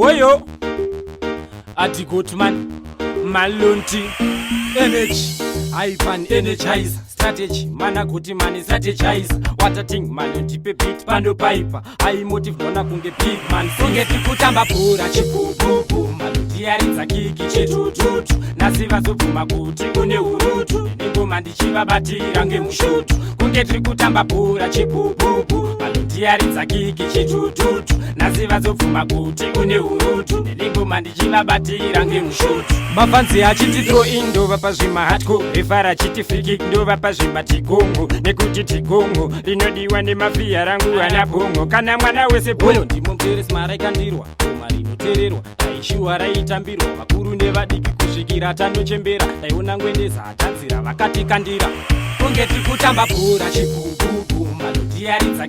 Woyo ati Gotman malonti energy aipan energize strategy mana kuti mani strategize watating malonti pepit pando pipe ai motive nona kunge big man songe tikutamba bhora chipupupu malonti yaridza kiki chitututu nasiva zobvuma kuti une urutu ingoma ndichivabatira ngemushutu kunge tiri kutamba bhora chipupupu malonti yaridza kiki chitututu nasiva zobvuma kuti une urutu ingoma ndichivabatira ngemushutu mabvanzi achiti throw in ndova pazvimahatco refara achiti friki ndova pazvimatigongo nekuti tigongo rinodiwa nemavhiya rangu ana bongo kana mwana wese boyo ndimomperesi mara ikandirwa goma rinotererwa taishuwa raitambirwa vakuru nevadiki kusvikira tanochembera taiona ngwendeza atanzira vakatikandira kunge tiri kutamba bhora chipupupu maloti yaridza